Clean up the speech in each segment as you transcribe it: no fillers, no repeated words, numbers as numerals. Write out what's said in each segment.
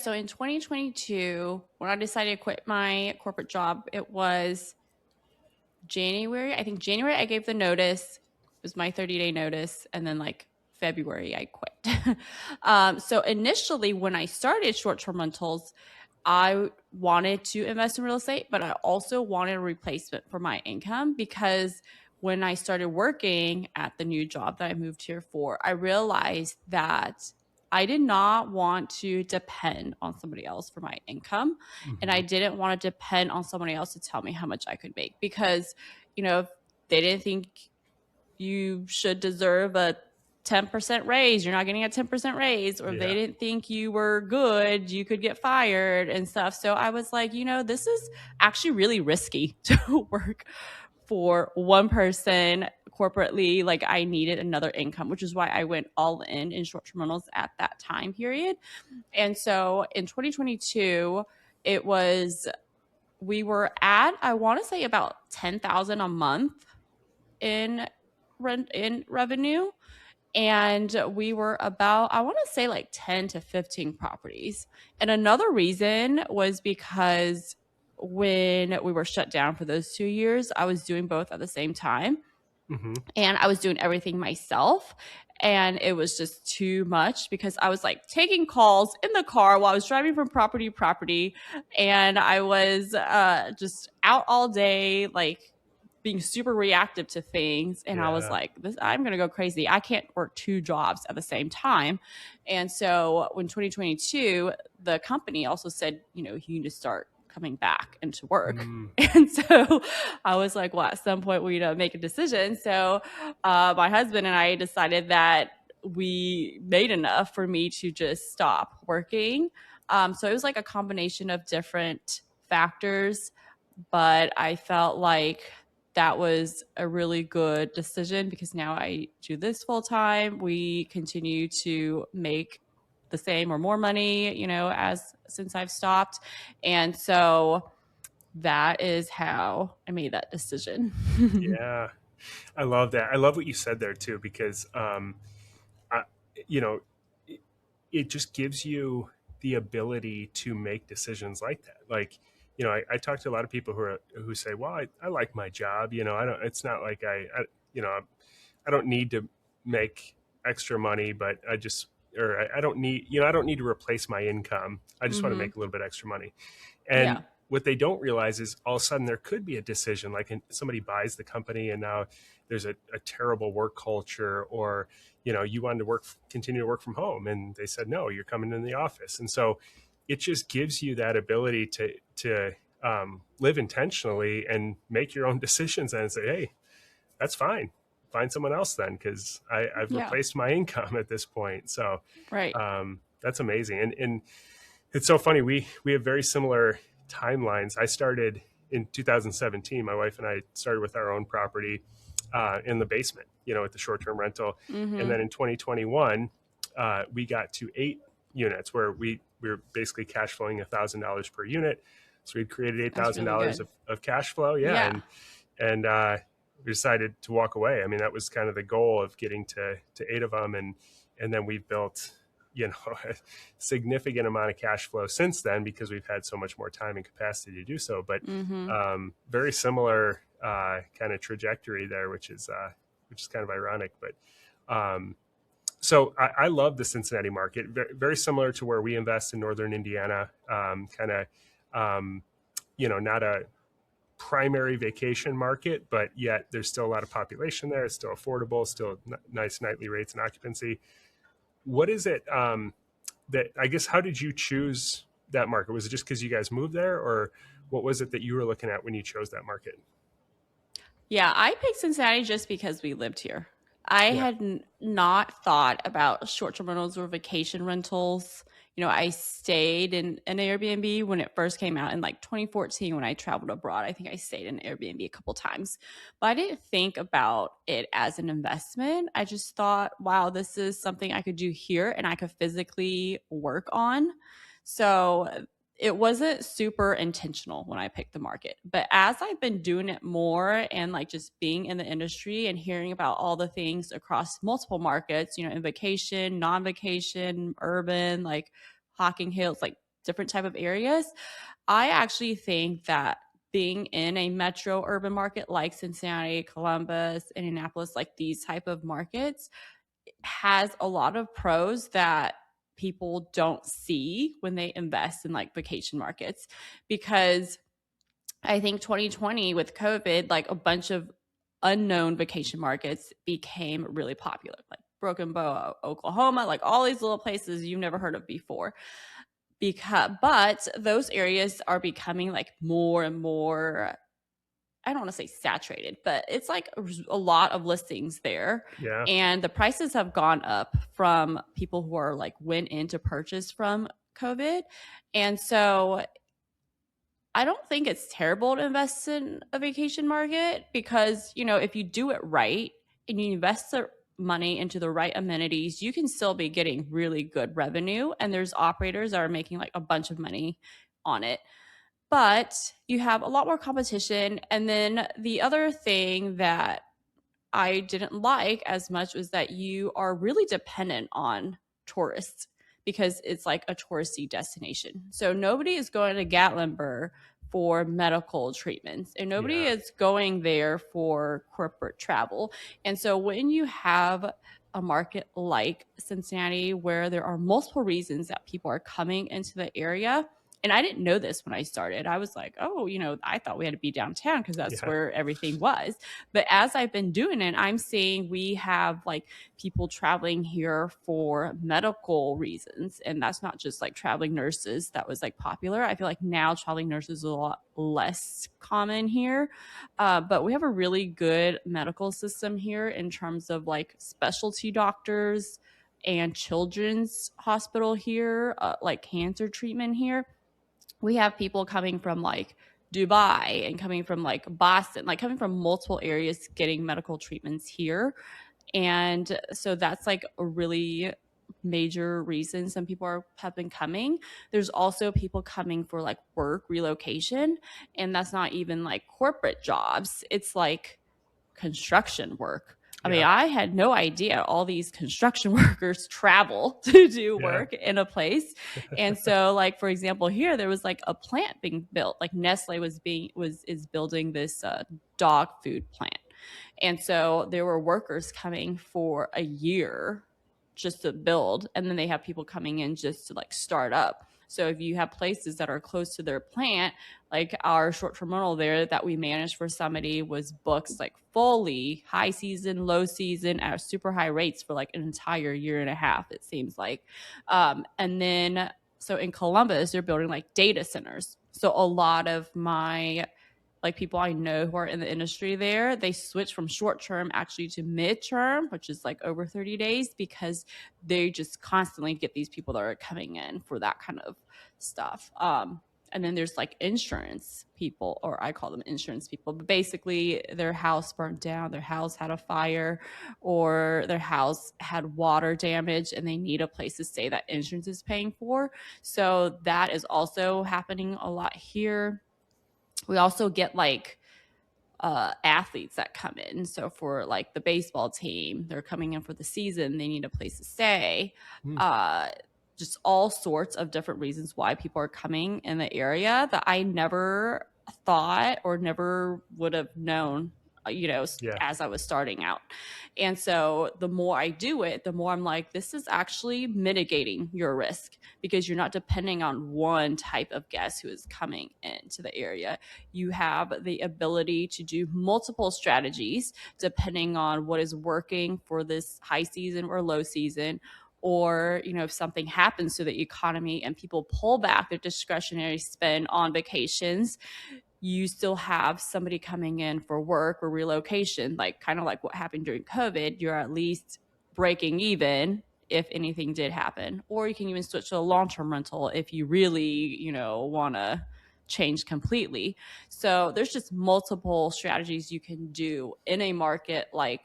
So in 2022, when I decided to quit my corporate job, it was January. I think January I gave the notice. It was my 30-day notice. And then like February I quit. So initially when I started short-term rentals, I wanted to invest in real estate, but I also wanted a replacement for my income because when I started working at the new job that I moved here for, I realized that I did not want to depend on somebody else for my income. And I Hmm. didn't want to depend on somebody else to tell me how much I could make because, if they didn't think you should deserve a 10% raise, you're not getting a 10% raise, or if they Yeah. didn't think you were good, you could get fired and stuff. So I was like, this is actually really risky to work for one person corporately. Like I needed another income, which is why I went all in short-term rentals at that time period. And so in 2022, it was we were at, I want to say, about 10,000 a month in rent in revenue, and we were about, I want to say, like 10 to 15 properties. And another reason was because when we were shut down for those 2 years, I was doing both at the same time, Hmm. and I was doing everything myself. And it was just too much because I was like taking calls in the car while I was driving from property to property. And I was just out all day, like being super reactive to things. And I was Yeah. like, I'm going to go crazy. I can't work two jobs at the same time. And so when 2022, the company also said, you need to start coming back into work. Mm. And so I was like, well, at some point we need to make a decision. So my husband and I decided that we made enough for me to just stop working. So it was like a combination of different factors, but I felt like that was a really good decision because now I do this full time. We continue to make the same or more money, as since I've stopped. And so that is how I made that decision. Yeah. I love that. I love what you said there too, because, I, you know, it, it just gives you the ability to make decisions like that. Like, I talk to a lot of people who say, well, I like my job. I don't, it's not like you know, I don't need to make extra money, but I don't need, I don't need to replace my income. I just want to Hmm. make a little bit extra money. And Yeah. what they don't realize is all of a sudden there could be a decision like somebody buys the company and now there's a terrible work culture, or you wanted to continue to work from home and they said no, you're coming in the office. And so it just gives you that ability to live intentionally and make your own decisions and say, hey, that's fine, find someone else then, because I've Yeah. replaced my income at this point. So Right. that's amazing. And it's so funny. We have very similar timelines. I started in 2017. My wife and I started with our own property in the basement, at the short-term rental, and Hmm. then in 2021, we got to 8 units where we were basically cash flowing $1,000 per unit. So we'd created eight That's thousand really dollars good. of cash flow. Yeah, Yeah. and we decided to walk away. I mean, that was kind of the goal of getting to 8 of them, and then we've built a significant amount of cash flow since then because we've had so much more time and capacity to do so. But Hmm. very similar kind of trajectory there, which is kind of ironic. But so I love the Cincinnati market. Very, very similar to where we invest in northern Indiana. Kind of not a primary vacation market, but yet there's still a lot of population there. It's still affordable, still nice nightly rates and occupancy. What is it that, I guess, how did you choose that market? Was it just because you guys moved there, or what was it that you were looking at when you chose that market? Yeah, I picked Cincinnati just because we lived here. I Yeah. had not thought about short-term rentals or vacation rentals. I stayed in an Airbnb when it first came out in like 2014 when I traveled abroad. I think I stayed in an Airbnb a couple times, but I didn't think about it as an investment. I just thought, wow, this is something I could do here and I could physically work on. So it wasn't super intentional when I picked the market. But as I've been doing it more and like just being in the industry and hearing about all the things across multiple markets, in vacation, non vacation, urban, like Hocking Hills, like different type of areas. I actually think that being in a metro urban market like Cincinnati, Columbus, Indianapolis, like these type of markets, has a lot of pros that people don't see when they invest in like vacation markets. Because I think 2020 with COVID, like a bunch of unknown vacation markets became really popular, like Broken Bow, Oklahoma, like all these little places you've never heard of before. But those areas are becoming like more and more, I don't want to say saturated, but it's like a lot of listings there. Yeah. And the prices have gone up from people who are like went in to purchase from COVID. And so I don't think it's terrible to invest in a vacation market because, if you do it right and you invest the money into the right amenities, you can still be getting really good revenue. And there's operators that are making like a bunch of money on it. But you have a lot more competition. And then the other thing that I didn't like as much was that you are really dependent on tourists because it's like a touristy destination. So nobody is going to Gatlinburg for medical treatments and nobody Yeah. is going there for corporate travel. And so when you have a market like Cincinnati where there are multiple reasons that people are coming into the area, and I didn't know this when I started. I was like, oh, I thought we had to be downtown because that's Yeah. where everything was. But as I've been doing it, I'm seeing we have like people traveling here for medical reasons. And that's not just like traveling nurses that was like popular. I feel like now traveling nurses is a lot less common here. But we have a really good medical system here in terms of like specialty doctors and children's hospital here, like cancer treatment here. We have people coming from like Dubai and coming from like Boston, like coming from multiple areas getting medical treatments here. And so that's like a really major reason some people have been coming. There's also people coming for like work relocation, and that's not even like corporate jobs. It's like construction work. I mean, Yeah. I had no idea all these construction workers travel to do Yeah. work in a place. And so, like for example, here there was like a plant being built. Like Nestle is building this dog food plant. And so there were workers coming for a year just to build, and then they have people coming in just to like start up. So if you have places that are close to their plant, like our short-term rental there that we managed for somebody was booked like fully high season, low season at super high rates for like an entire year and a half, it seems like. And then so in Columbus, they're building like data centers. So a lot of my like people I know who are in the industry there, they switch from short term actually to mid term, which is like over 30 days because they just constantly get these people that are coming in for that kind of stuff. And then there's like insurance people, or I call them insurance people, but basically their house burnt down, their house had a fire, or their house had water damage and they need a place to stay that insurance is paying for. So that is also happening a lot here. We also get like athletes that come in. So for like the baseball team, they're coming in for the season, they need a place to stay. Mm. Uh, just all sorts of different reasons why people are coming in the area that I never thought or never would have known, Yeah. as I was starting out. And so the more I do it, the more I'm like, this is actually mitigating your risk because you're not depending on one type of guest who is coming into the area. You have the ability to do multiple strategies depending on what is working for this high season or low season, or if something happens to the economy and people pull back their discretionary spend on vacations, you still have somebody coming in for work or relocation, like kind of like what happened during COVID. You're at least breaking even if anything did happen. Or you can even switch to a long-term rental if you really want to change completely. So there's just multiple strategies you can do in a market like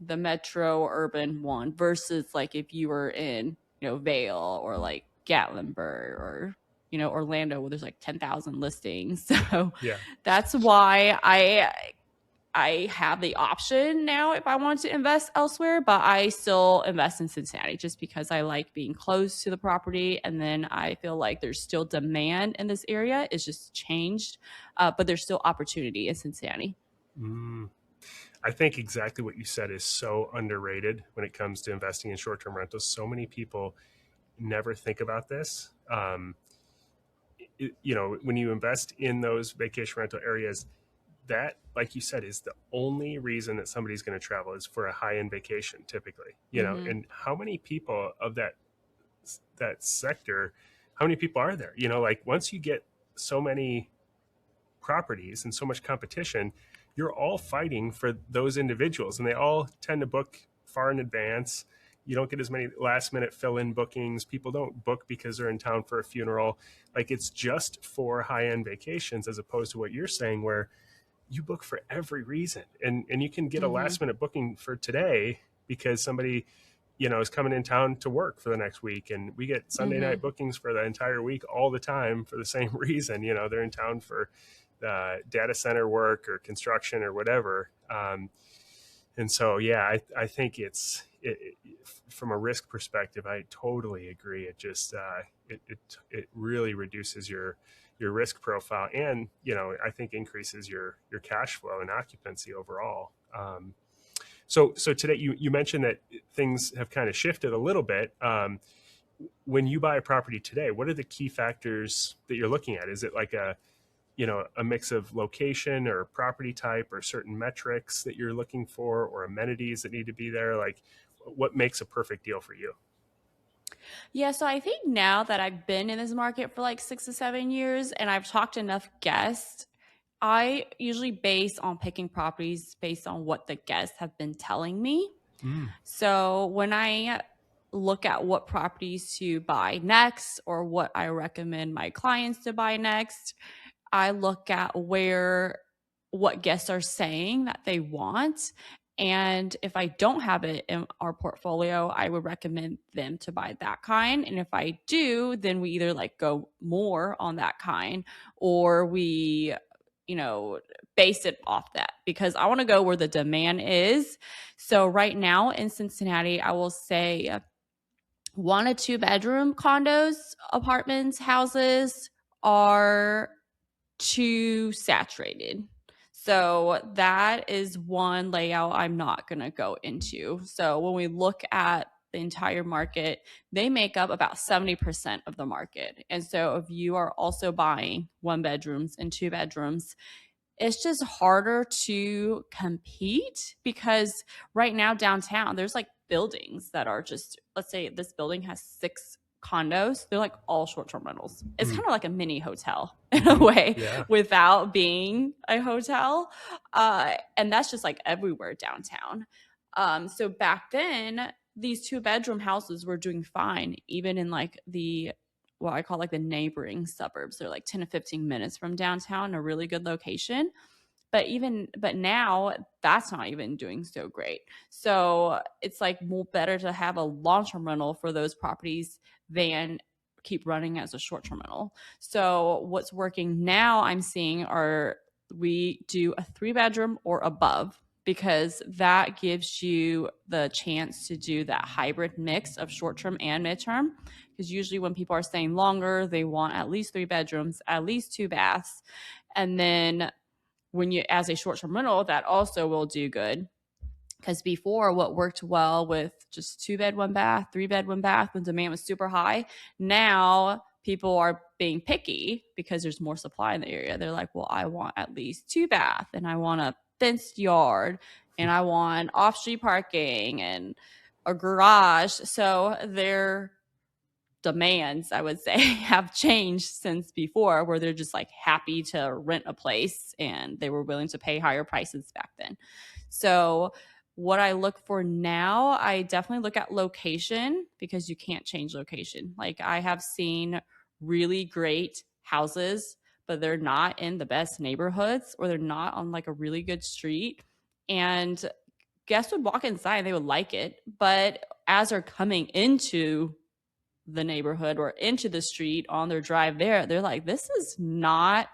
the metro urban one versus like if you were in Vale or like Gatlinburg or Orlando where there's like 10,000 listings. So Yeah. that's why I have the option now if I want to invest elsewhere, but I still invest in Cincinnati just because I like being close to the property. And then I feel like there's still demand in this area. It's just changed, but there's still opportunity in Cincinnati. Mm. I think exactly what you said is so underrated when it comes to investing in short-term rentals. So many people never think about this. When you invest in those vacation rental areas, that, like you said, is the only reason that somebody's going to travel is for a high-end vacation, typically. Mm-hmm. And how many people of that sector, how many people are there? Like once you get so many properties and so much competition, you're all fighting for those individuals, and they all tend to book far in advance. You don't get as many last minute fill in bookings. People don't book because they're in town for a funeral. Like it's just for high end vacations, as opposed to what you're saying, where you book for every reason, and you can get a Mm-hmm. last minute booking for today because somebody is coming in town to work for the next week, and we get Sunday Mm-hmm. night bookings for the entire week all the time for the same reason. They're in town for data center work or construction or whatever. And so yeah, I think from a risk perspective, I totally agree. It just it really reduces your risk profile, and I think increases your cash flow and occupancy overall. So today you mentioned that things have kind of shifted a little bit. When you buy a property today, what are the key factors that you're looking at? Is it like a mix of location or property type or certain metrics that you're looking for, or amenities that need to be there? Like what makes a perfect deal for you? Yeah, so I think now that I've been in this market for like 6 to 7 years and I've talked to enough guests, I usually base on picking properties based on what the guests have been telling me. Mm. So when I look at what properties to buy next or what I recommend my clients to buy next, I look at what guests are saying that they want. And if I don't have it in our portfolio, I would recommend them to buy that kind. And if I do, then we either like go more on that kind or we, you know, base it off that because I want to go where the demand is. So right now in Cincinnati, I will say 1 to 2 bedroom condos, apartments, houses are too saturated. So that is one layout I'm not going to go into. So when we look at the entire market, they make up about 70% of the market. And so if you are also buying 1 bedrooms and 2 bedrooms, it's just harder to compete because right now downtown there's like buildings that are just, let's say this building has 6 condos, they're like all short-term rentals. It's Mm. kind of like a mini hotel in a Hmm. way Yeah. without being a hotel, and that's just like everywhere downtown. So back then these 2 bedroom houses were doing fine even in like the what I call like the neighboring suburbs. They're like 10 to 15 minutes from downtown, a really good location. But now that's not even doing so great. So it's like more better to have a long-term rental for those properties than keep running as a short-term rental. So what's working now I'm seeing are we do a 3 bedroom or above because that gives you the chance to do that hybrid mix of short term and midterm. Because usually, when people are staying longer, they want at least 3 bedrooms, at least 2 baths. And then, when you, as a short term rental, that also will do good. Because before, what worked well with just 2 bed, 1 bath, 3 bed, 1 bath, when demand was super high, now people are being picky because there's more supply in the area. They're like, well, I want at least 2 bath and I want a fenced yard and I want off street parking and a garage. So their demands, I would say, have changed since before, where they're just like happy to rent a place and they were willing to pay higher prices back then. So, what I look for now, I definitely look at location because you can't change location. Like, I have seen really great houses, but they're not in the best neighborhoods or they're not on like a really good street. And guests would walk inside and they would like it. But as they're coming into the neighborhood or into the street on their drive there, they're like, this is not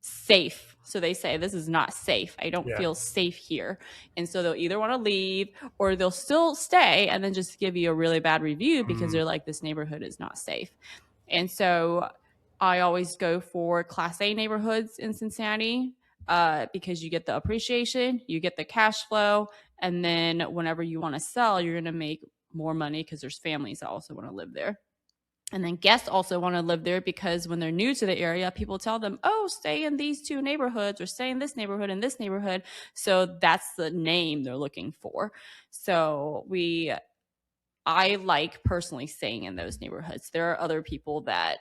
safe So they say, this is not safe. I don't Yeah. feel safe here. And so they'll either want to leave or they'll still stay and then just give you a really bad review because Mm, they're like, this neighborhood is not safe. And so I always go for Class A neighborhoods in Cincinnati, because you get the appreciation, you get the cash flow, and then whenever you want to sell, you're going to make more money because there's families that also want to live there. And then guests also want to live there because when they're new to the area, people tell them, oh, stay in these two neighborhoods or stay in this neighborhood and this neighborhood. So that's the name they're looking for. So I like personally staying in those neighborhoods. There are other people that,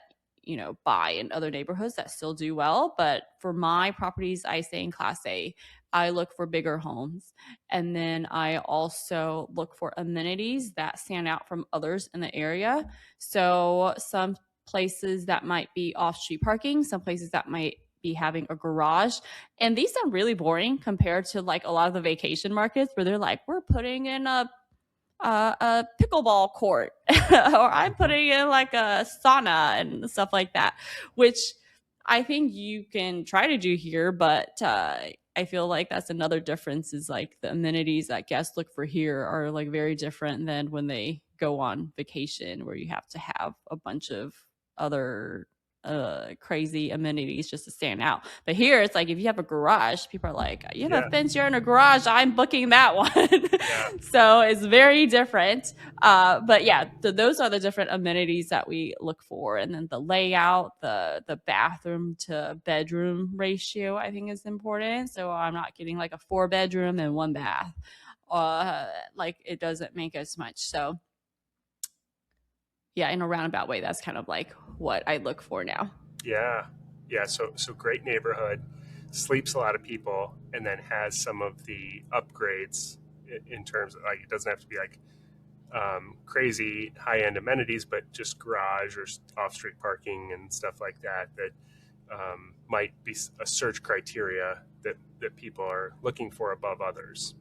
buy in other neighborhoods that still do well. But for my properties, I stay in Class A. I look for bigger homes. And then I also look for amenities that stand out from others in the area. So some places that might be off street parking, some places that might be having a garage. And these sound really boring compared to like a lot of the vacation markets where they're like, we're putting in a pickleball court or I'm mhm. putting in like a sauna and stuff like that, which I think you can try to do here. But I feel like that's another difference is like the amenities that guests look for here are like very different than when they go on vacation where you have to have a bunch of other crazy amenities just to stand out. But here it's like if you have a garage, people are like, you have a Yeah. fence, you're in a garage, I'm booking that one. Yeah. So it's very different. But yeah, those are the different amenities that we look for. And then the layout, the bathroom to bedroom ratio, I think is important. So I'm not getting like a 4 bedroom and 1 bath. Like it doesn't make as much. So yeah, in a roundabout way, that's kind of like what I look for now. Yeah. Yeah. So great neighborhood, sleeps a lot of people, and then has some of the upgrades in terms of like it doesn't have to be like crazy high end amenities, but just garage or off street parking and stuff like that that might be a search criteria that people are looking for above others.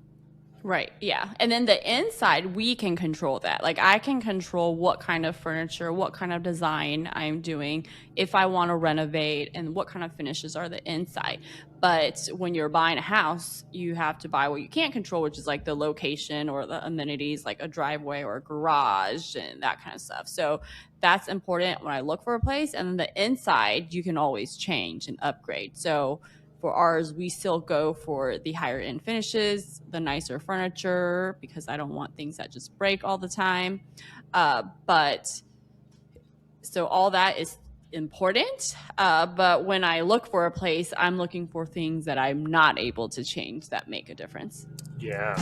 Right. Yeah. And then the inside, we can control that. Like I can control what kind of furniture, what kind of design I'm doing, if I want to renovate, and what kind of finishes are the inside. But when you're buying a house, you have to buy what you can't control, which is like the location or the amenities, like a driveway or a garage and that kind of stuff. So that's important when I look for a place. And then the inside, you can always change and upgrade. So for ours, we still go for the higher end finishes, the nicer furniture, because I don't want things that just break all the time. But so all that is important. But when I look for a place, I'm looking for things that I'm not able to change that make a difference. Yeah.